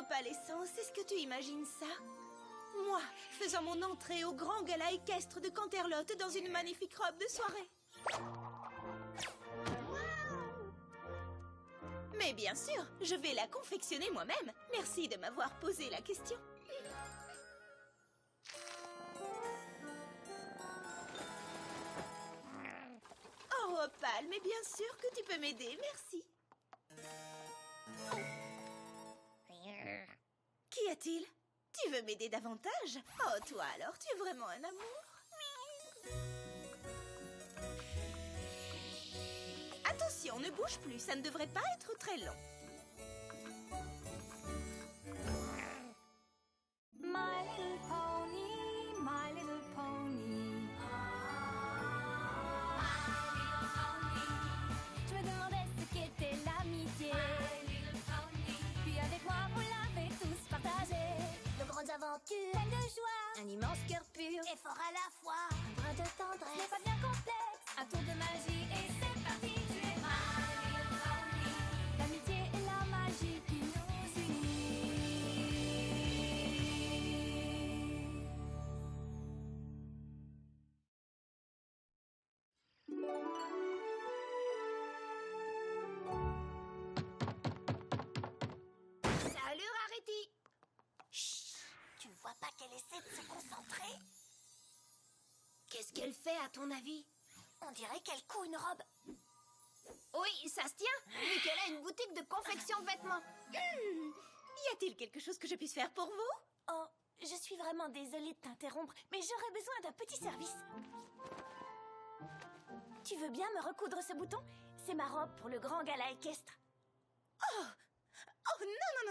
Opalescence, est-ce que tu imagines ça? Moi, faisant mon entrée au grand gala équestre de Canterlot dans une magnifique robe de soirée. Mais bien sûr, je vais la confectionner moi-même. Merci de m'avoir posé la question. Oh, Opal, mais bien sûr que tu peux m'aider, merci. Qu'y a-t-il? Tu veux m'aider davantage? Oh, toi alors, tu es vraiment un amour. Attention, ne bouge plus, ça ne devrait pas être très long. My little pony, my little pony. Je me demandais ce qu'était l'amitié. Puis avec moi, on l'avait tous partagé. De grandes aventures, Pleine de joie, un immense cœur pur, et fort à la fois. un brin de Ce n'est tendresse. pas bien complexe, un tour de magie et c'est parti. Tu es my little pony. L'amitié et la magie qui nous unissent. Salut, Rarity! Chut! Tu ne vois pas qu'elle essaie de se concentrer? Qu'est-ce qu'elle fait, à ton avis? On dirait qu'elle coud une robe. Oui, ça se tient, vu qu'elle a une boutique de confection de vêtements. Y a-t-il quelque chose que je puisse faire pour vous? Oh, je suis vraiment désolée de t'interrompre, mais j'aurais besoin d'un petit service. Tu veux bien me recoudre ce bouton? C'est ma robe pour le grand gala équestre. Oh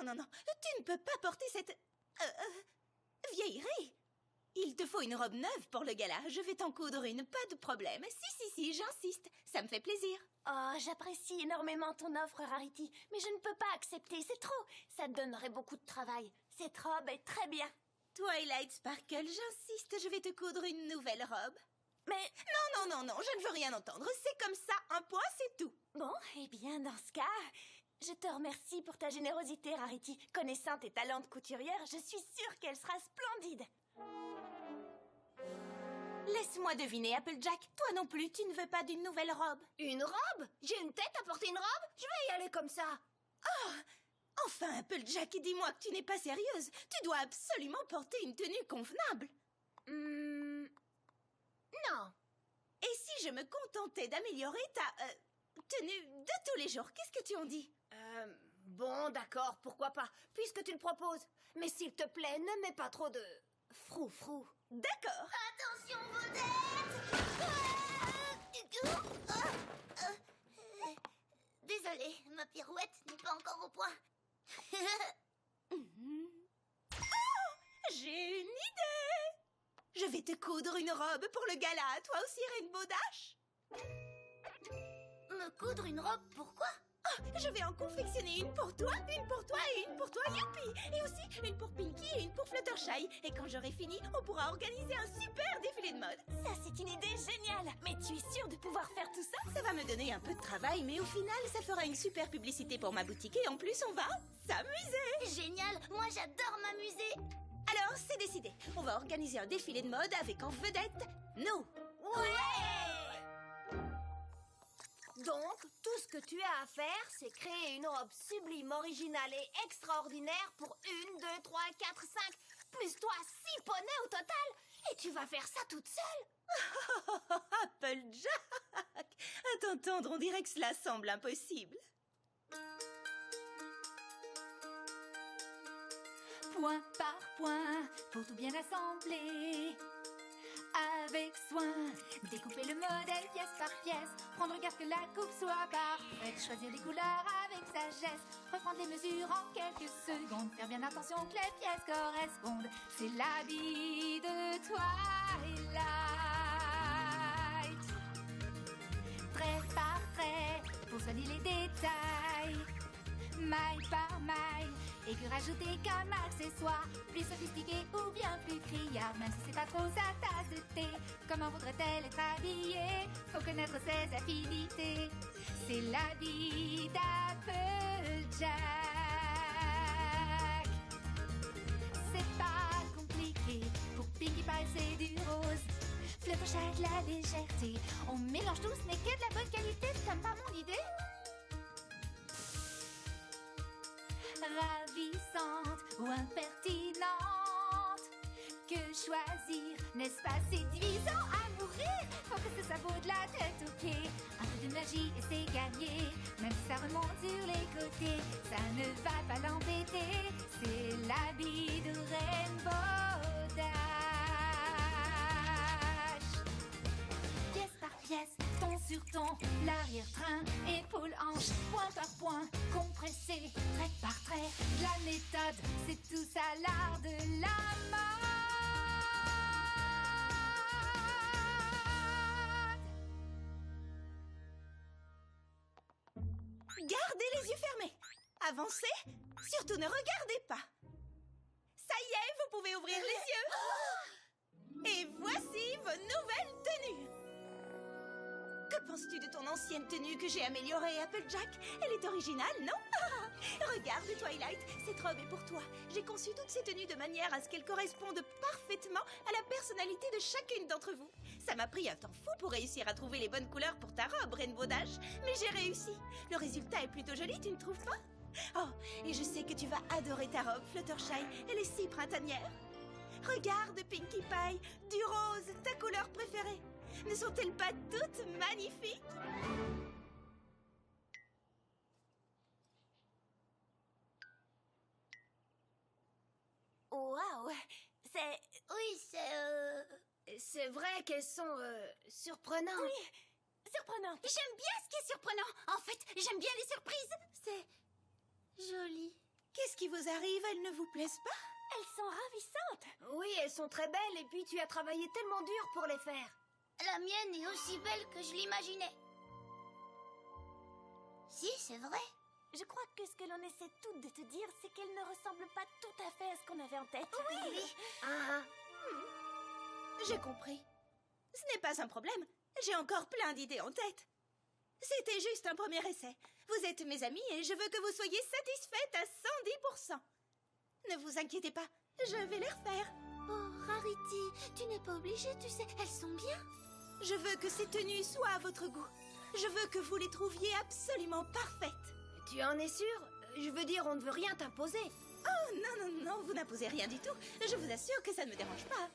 non, tu ne peux pas porter cette... vieillerie. Il te faut une robe neuve pour le gala, je vais t'en coudre une, pas de problème. Si, j'insiste, ça me fait plaisir. Oh, j'apprécie énormément ton offre, Rarity, mais je ne peux pas accepter, c'est trop. Ça te donnerait beaucoup de travail. Cette robe est très bien. Twilight Sparkle, j'insiste, je vais te coudre une nouvelle robe. Mais, Non, je ne veux rien entendre, c'est comme ça, un point, c'est tout. bon, eh bien, dans ce cas, je te remercie pour ta générosité, Rarity. Connaissant tes talents de couturière, je suis sûre qu'elle sera splendide. Laisse-moi deviner, Applejack, toi non plus, tu ne veux pas d'une nouvelle robe? Une robe? J'ai une tête à porter une robe? Je vais y aller comme ça. Enfin, Applejack, dis-moi que tu n'es pas sérieuse. Tu dois absolument porter une tenue convenable. Non. Et si je me contentais d'améliorer ta tenue de tous les jours, qu'est-ce que tu en dis? Bon, d'accord, pourquoi pas, puisque tu le proposes. Mais s'il te plaît, ne mets pas trop de frou-frou. D'accord. Attention, vedette! Désolée, ma pirouette n'est pas encore au point. J'ai une idée. Je vais te coudre une robe pour le gala, toi aussi, Rainbow Dash. Me coudre une robe, pourquoi? Je vais en confectionner une pour toi et une pour toi, youpi! Et aussi une pour Pinky et une pour Fluttershy. Et quand j'aurai fini, on pourra organiser un super défilé de mode. Ça, c'est une idée géniale. Mais tu es sûre de pouvoir faire tout ça? Ça va me donner un peu de travail, mais au final, ça fera une super publicité pour ma boutique. Et en plus, on va s'amuser. Génial, moi j'adore m'amuser. Alors, c'est décidé. On va organiser un défilé de mode avec en vedette nous. Ouais! Donc, tout ce que tu as à faire, c'est créer une robe sublime, originale et extraordinaire pour 1, 2, 3, 4, 5, plus toi 6 poneys au total. Et tu vas faire ça toute seule. Applejack! À t'entendre, on dirait que cela semble impossible. Point par point, pour tout bien assembler. Avec soin, découper le modèle pièce par pièce. Prendre garde que la coupe soit parfaite. Choisir les couleurs avec sagesse. Reprendre les mesures en quelques secondes. Faire bien attention que les pièces correspondent. C'est l'habit de Twilight. Trait par trait, pour soigner les détails. Maille par maille, et que rajouter comme accessoire. Plus sophistiqué ou bien plus criard, même si c'est pas trop sa tasse de thé. Comment voudrait-elle être habillée? Faut connaître ses affinités. C'est la vie d'Applejack. Fluttershy a de la légèreté. On mélange tout, ce n'est que de la bonne qualité, comme par mon idée. Ravissante ou impertinente, que choisir, n'est-ce pas séduisant à mourir? Faut que ce soit beau de la tête aux pieds. Un peu de magie et c'est gagné. Même si ça remonte sur les côtés, ça ne va pas l'embêter. C'est l'habit de Rainbow Dash. Pièce par pièce, ton sur ton, l'arrière-train, épaule-hanche, point par point, compressé, trait par trait. La méthode, c'est tout ça l'art de la mode. Gardez les yeux fermés. Avancez. Surtout ne regardez pas. Ça y est, vous pouvez ouvrir les yeux. Et voici vos nouvelles tenues. Que penses-tu de ton ancienne tenue que j'ai améliorée, Applejack? Elle est originale, non? Regarde, Twilight, cette robe est pour toi. J'ai conçu toutes ces tenues de manière à ce qu'elles correspondent parfaitement à la personnalité de chacune d'entre vous. Ça m'a pris un temps fou pour réussir à trouver les bonnes couleurs pour ta robe, Rainbow Dash, mais j'ai réussi. Le résultat est plutôt joli, tu ne trouves pas? Oh, et je sais que tu vas adorer ta robe, Fluttershy. Elle est si printanière. Regarde, Pinkie Pie, du rose, ta couleur préférée. Ne sont-elles pas toutes magnifiques? Waouh! C'est vrai qu'elles sont surprenantes. Oui, surprenant. J'aime bien ce qui est surprenant. En fait, j'aime bien les surprises. C'est joli. Qu'est-ce qui vous arrive? Elles ne vous plaisent pas? Elles sont ravissantes. Oui, elles sont très belles et puis tu as travaillé tellement dur pour les faire. La mienne est aussi belle que je l'imaginais. Si, c'est vrai. Je crois que ce que l'on essaie toutes de te dire, c'est qu'elles ne ressemblent pas tout à fait à ce qu'on avait en tête. Oui. J'ai compris. Ce n'est pas un problème. J'ai encore plein d'idées en tête. C'était juste un premier essai. Vous êtes mes amis et je veux que vous soyez satisfaites à 110%. Ne vous inquiétez pas, je vais les refaire. Oh, Rarity, tu n'es pas obligée, tu sais, elles sont bien. Je veux que ces tenues soient à votre goût. Je veux que vous les trouviez absolument parfaites. Tu en es sûre? Je veux dire, on ne veut rien t'imposer. Oh, non, non, non, vous n'imposez rien du tout. Je vous assure que ça ne me dérange pas.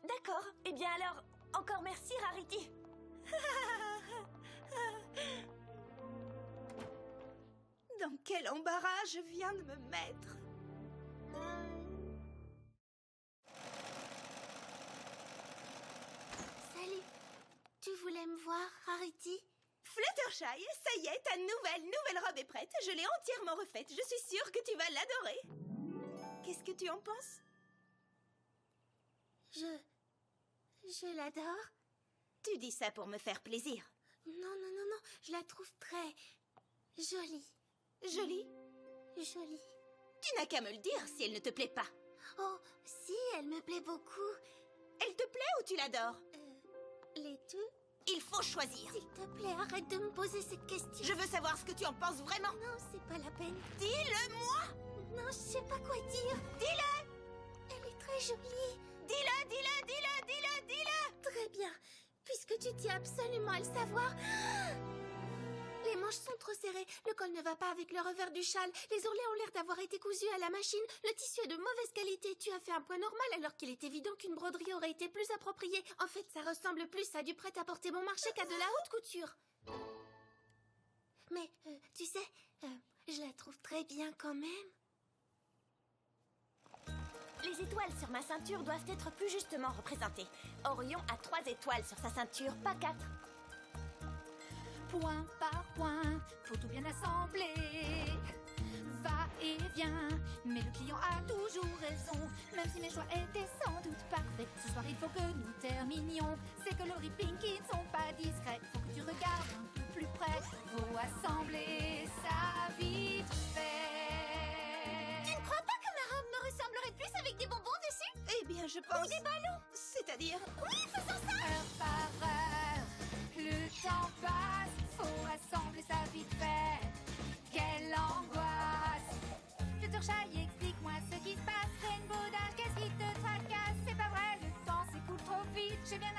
D'accord. Eh bien alors, encore merci, Rarity. Dans quel embarras je viens de me mettre. Salut. Tu voulais me voir, Rarity? Fluttershy, ça y est, ta nouvelle robe est prête. Je l'ai entièrement refaite. Je suis sûre que tu vas l'adorer. Qu'est-ce que tu en penses? Je l'adore. Tu dis ça pour me faire plaisir. Non, je la trouve très jolie. Jolie? Jolie. Tu n'as qu'à me le dire si elle ne te plaît pas. Oh, si, elle me plaît beaucoup. Elle te plaît ou tu l'adores? Les deux? Il faut choisir. S'il te plaît, arrête de me poser cette question. Je veux savoir ce que tu en penses vraiment. Non, c'est pas la peine. Dis-le-moi. Non, je sais pas quoi dire. Dis-le. Elle est très jolie. Dis-le, dis-le, dis-le, dis-le, dis-le. Très bien. Puisque tu tiens absolument à le savoir. Les manches sont trop serrées. Le col ne va pas avec le revers du châle. Les ourlets ont l'air d'avoir été cousus à la machine. Le tissu est de mauvaise qualité. Tu as fait un point normal alors qu'il est évident qu'une broderie aurait été plus appropriée. En fait, ça ressemble plus à du prêt-à-porter bon marché qu'à de la haute couture. Mais, tu sais, je la trouve très bien quand même. Les étoiles sur ma ceinture doivent être plus justement représentées. Orion a 3 étoiles sur sa ceinture, pas 4. Point par point, faut tout bien assembler. Va et vient, mais le client a toujours raison. Même si mes choix étaient sans doute parfaits, ce soir il faut que nous terminions. Ces coloris Pinkie ne sont pas discrets. Faut que tu regardes un peu plus près. Faut assembler ça vite fait. Tu ne crois pas que ma robe me ressemblerait plus avec des bonbons dessus? Eh bien, je pense... Ou des ballons? C'est-à-dire... Oui, faisons ça! Heure par heure, le temps passe. Faut assembler ça vite fait. Quelle angoisse! Fluttershy, explique-moi ce qui se passe. Rainbow Dash, qu'est-ce qui te tracasse? C'est pas vrai, le temps s'écoule trop vite. J'ai bien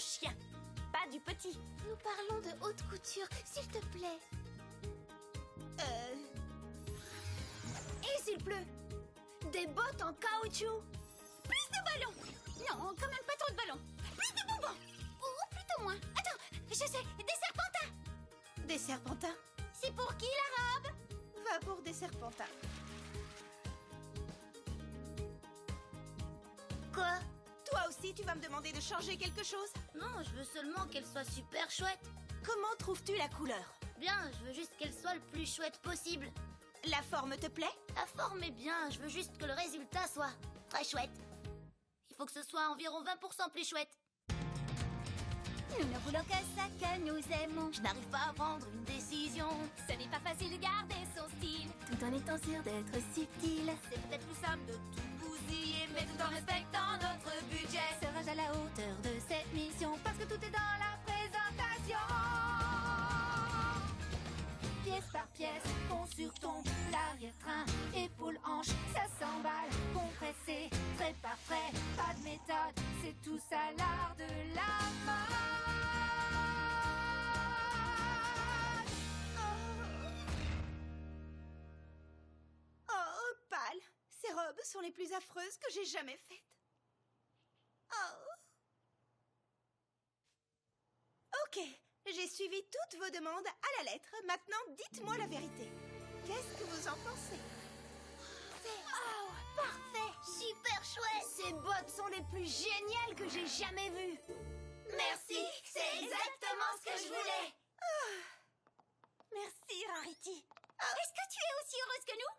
chien, pas du petit. Nous parlons de haute couture, s'il te plaît. Et s'il pleut? Des bottes en caoutchouc? Plus de ballons. Non, quand même pas trop de ballons. Plus de bonbons. Ou plutôt moins. Attends, je sais, des serpentins. Des serpentins? C'est pour qui la robe? Va pour des serpentins. Quoi? Toi aussi, tu vas me demander de changer quelque chose? Non, je veux seulement qu'elle soit super chouette. Comment trouves-tu la couleur? Bien, je veux juste qu'elle soit le plus chouette possible. La forme te plaît? La forme est bien, je veux juste que le résultat soit très chouette. Il faut que ce soit environ 20% plus chouette. Nous ne voulons que ça, que nous aimons. Je n'arrive pas à prendre une décision. Ce n'est pas facile de garder son style. Tout en étant sûr d'être subtil. C'est peut-être plus simple de tout bousiller, mais tout en respectant notre budget. Serais-je à la hauteur de cette mission? Parce que tout est dans la présentation. Pièce par pièce, pont sur ton, l'arrière-train, épaule-hanche, ça s'emballe, compressé, trait par trait, pas de méthode, c'est tout ça l'art de la mode. Oh, pâle. Ces robes sont les plus affreuses que j'ai jamais faites. Oh. Ok, j'ai suivi toutes vos demandes à la lettre. Maintenant, dites-moi la vérité. Qu'est-ce que vous en pensez? Oh, parfait! Super chouette! Ces bottes sont les plus géniales que j'ai jamais vues! Merci, c'est exactement ce que je voulais. Merci, Rarity. Est-ce que tu es aussi heureuse que nous?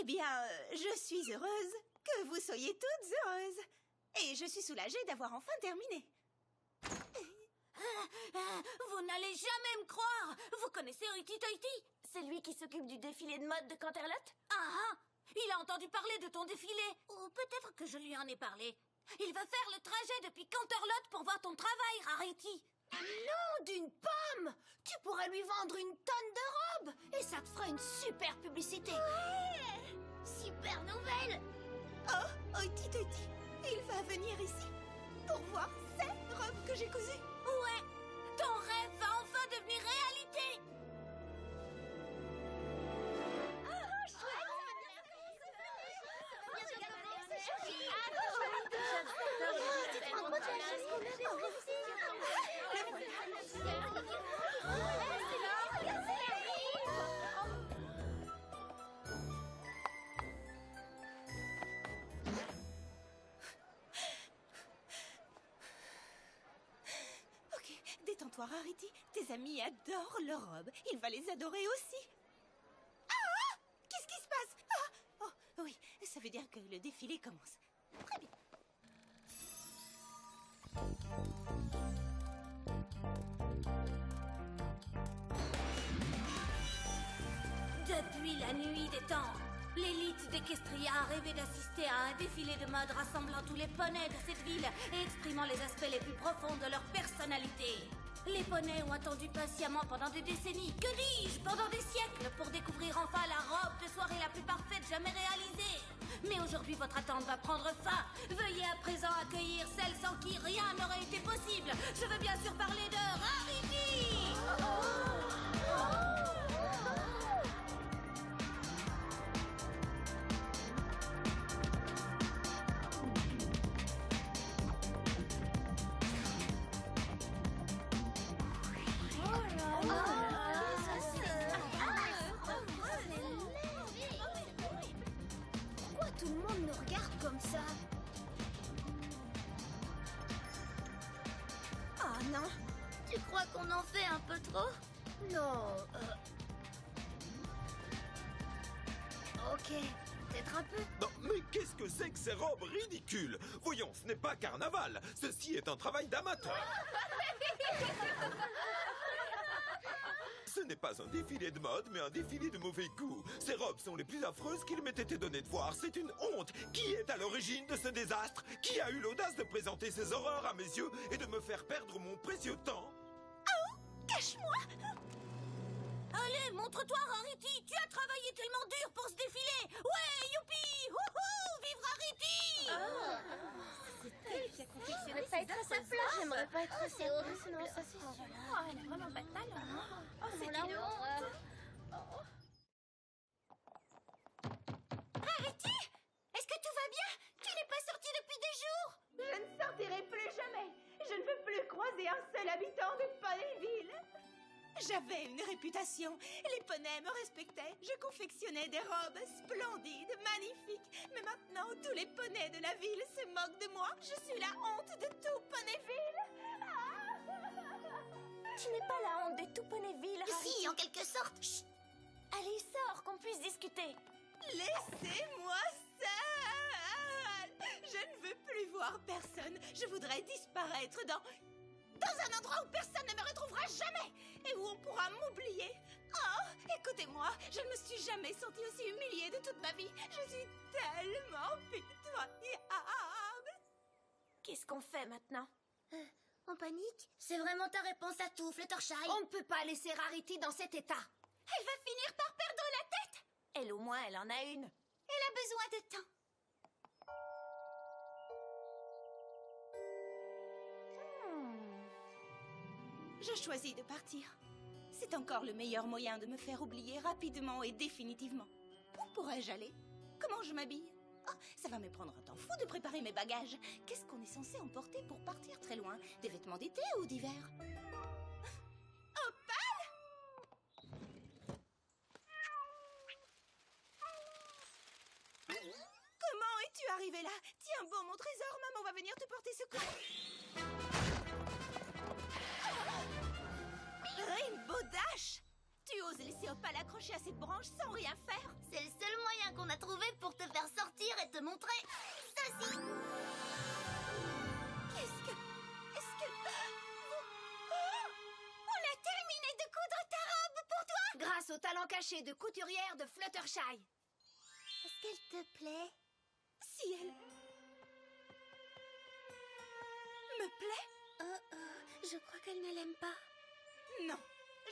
Eh bien, je suis heureuse que vous soyez toutes heureuses. Et je suis soulagée d'avoir enfin terminé. Vous n'allez jamais me croire! Vous connaissez Hoity Toity? C'est lui qui s'occupe du défilé de mode de Canterlot? Ah! Il a entendu parler de ton défilé! Ou peut-être que je lui en ai parlé. Il va faire le trajet depuis Canterlot pour voir ton travail, Rarity! Non, d'une pomme! Tu pourrais lui vendre une tonne de robes! Et ça te fera une super publicité! Ouais! Super nouvelle! Oh, Hoity Toity, il va venir ici pour voir ces robes que j'ai cousues. Ouais! Ton rêve va enfin devenir réalité! Ok, détends-toi, Rarity. Tes amis adorent leurs robes. Il va les adorer aussi. Ah! Qu'est-ce qui se passe? Ah! Oh, oui, ça veut dire que le défilé commence. Très bien. Depuis la nuit des temps, l'élite d'Equestria a rêvé d'assister à un défilé de mode rassemblant tous les poneys de cette ville et exprimant les aspects les plus profonds de leur personnalité. Les poneys ont attendu patiemment pendant des décennies, que dis-je, pendant des siècles, pour découvrir enfin la robe de soirée la plus parfaite jamais réalisée. Mais aujourd'hui, votre attente va prendre fin. Veuillez à présent accueillir celle sans qui rien n'aurait été possible. Je veux bien sûr parler de Rarity! Pourquoi tout le monde nous regarde comme ça? Oh non. Tu crois qu'on en fait un peu trop? Non, Ok, peut-être un peu. Non, mais qu'est-ce que c'est que ces robes ridicules? Voyons, ce n'est pas carnaval. Ceci est un travail d'amateur. Ce n'est pas un défilé de mode, mais un défilé de mauvais goût. Ces robes sont les plus affreuses qu'il m'ait été donné de voir. C'est une honte. Qui est à l'origine de ce désastre? Qui a eu l'audace de présenter ces horreurs à mes yeux et de me faire perdre mon précieux temps? Cache-moi. allez, montre-toi, Rarity! Tu as travaillé tellement dur pour ce défilé! Ouais, youpi! Wouhou! Vive Rarity! qui a confectionné Pas être à sa place. J'aimerais pas être à sa place. Non, ça c'est sûr. Oh, elle a vraiment pas de talent. Hein. Oh, c'est Voilà, une honte. Rarity, est-ce que tout va bien? Tu n'es pas sortie depuis des jours. Je ne sortirai plus jamais. Je ne veux plus croiser un seul habitant de Ponyville. J'avais une réputation. Les poneys me respectaient. Je confectionnais des robes splendides, magnifiques. Mais maintenant, tous les poneys de la ville se moquent de moi. Je suis la honte de tout Ponyville. Tu n'es pas la honte de tout Ponyville, Rarity. Si, en quelque sorte. Chut. Allez, sors, qu'on puisse discuter. Laissez-moi seule. Je ne veux plus voir personne. Je voudrais disparaître dans un endroit où personne ne me retrouvera jamais et où on pourra m'oublier. Oh, écoutez-moi, je ne me suis jamais sentie aussi humiliée de toute ma vie. Je suis tellement pitoyable. Qu'est-ce qu'on fait maintenant? En panique? C'est vraiment ta réponse à tout, Fluttershy. On ne peut pas laisser Rarity dans cet état. Elle va finir par perdre la tête. Elle, au moins, elle en a une. Elle a besoin de temps. Je choisis de partir. C'est encore le meilleur moyen de me faire oublier rapidement et définitivement. Où pourrais-je aller? Comment je m'habille? Oh, ça va me prendre un temps fou de préparer mes bagages. Qu'est-ce qu'on est censé emporter pour partir très loin? Des vêtements d'été ou d'hiver? Opal! Comment es-tu arrivé là? Tiens bon mon trésor, maman va venir te porter secours. Rainbow Dash! Tu oses laisser Opal accrocher à cette branche sans rien faire? C'est le seul moyen qu'on a trouvé pour te faire sortir et te montrer ceci. Est-ce que... On a terminé de coudre ta robe pour toi? Grâce au talent caché de couturière de Fluttershy. Est-ce qu'elle te plaît? Si elle... me plaît? Je crois qu'elle ne l'aime pas. Non,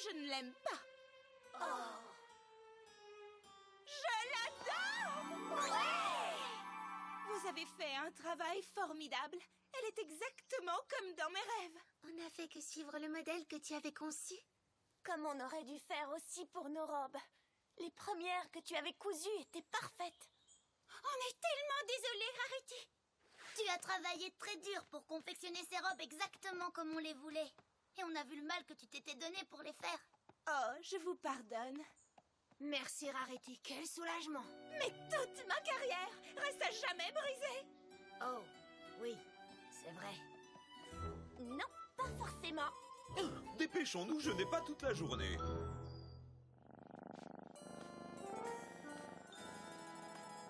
je ne l'aime pas. Oh. Je l'adore! Vous avez fait un travail formidable. Elle est exactement comme dans mes rêves. On n'a fait que suivre le modèle que tu avais conçu. Comme on aurait dû faire aussi pour nos robes. Les premières que tu avais cousues étaient parfaites. On est tellement désolés, Rarity. Tu as travaillé très dur pour confectionner ces robes exactement comme on les voulait. Et on a vu le mal que tu t'étais donné pour les faire. Oh, je vous pardonne. Merci, Rarity. Quel soulagement. Mais toute ma carrière reste à jamais brisée. Oh, oui, c'est vrai. Non, pas forcément. Dépêchons-nous, je n'ai pas toute la journée.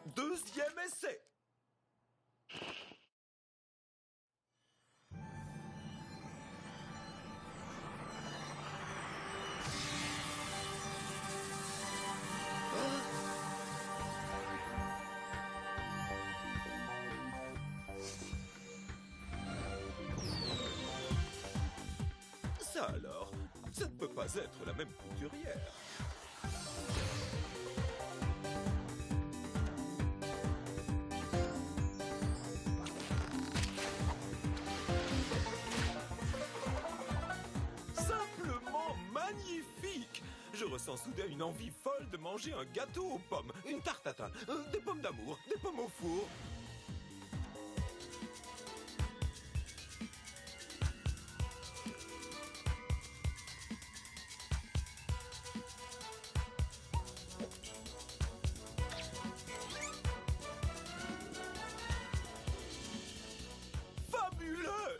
Deuxième essai. Ça alors, ça ne peut pas être la même couturière. Simplement magnifique! Je ressens soudain une envie folle de manger un gâteau aux pommes, une tarte tatin, des pommes d'amour, des pommes au four. Fabuleux!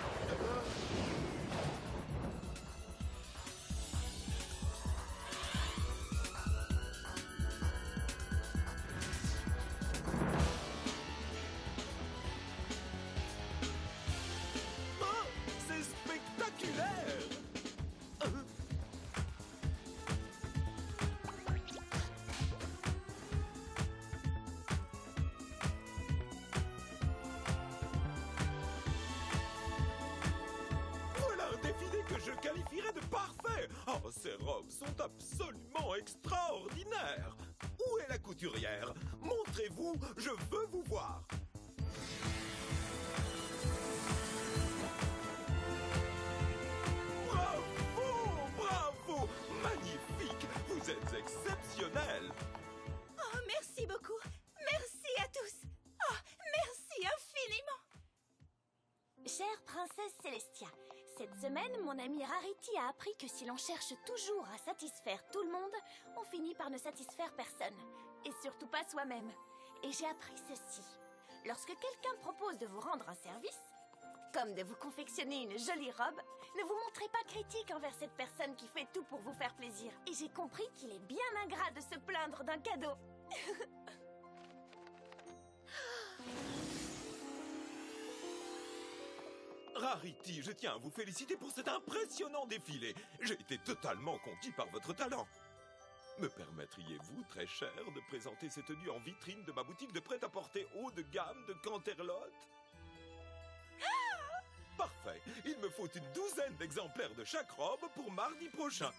Oh, c'est spectaculaire! Voilà un défilé que je qualifierais de parfait. Oh, ces robes sont absolument extraordinaires. Où est la couturière? Montrez-vous, je veux vous voir. Merci beaucoup. Merci à tous. Oh, merci infiniment. Chère princesse Célestia, cette semaine, mon amie Rarity a appris que si l'on cherche toujours à satisfaire tout le monde, on finit par ne satisfaire personne. Et surtout pas soi-même. Et j'ai appris ceci. Lorsque quelqu'un propose de vous rendre un service, comme de vous confectionner une jolie robe, ne vous montrez pas critique envers cette personne qui fait tout pour vous faire plaisir. Et j'ai compris qu'il est bien ingrat de se plaindre d'un cadeau. Rarity, je tiens à vous féliciter pour cet impressionnant défilé. J'ai été totalement conquis par votre talent. Me permettriez-vous, très cher, de présenter ces tenues en vitrine de ma boutique de prêt-à-porter haut de gamme de Canterlot? Parfait. Il me faut une douzaine d'exemplaires de chaque robe pour mardi prochain.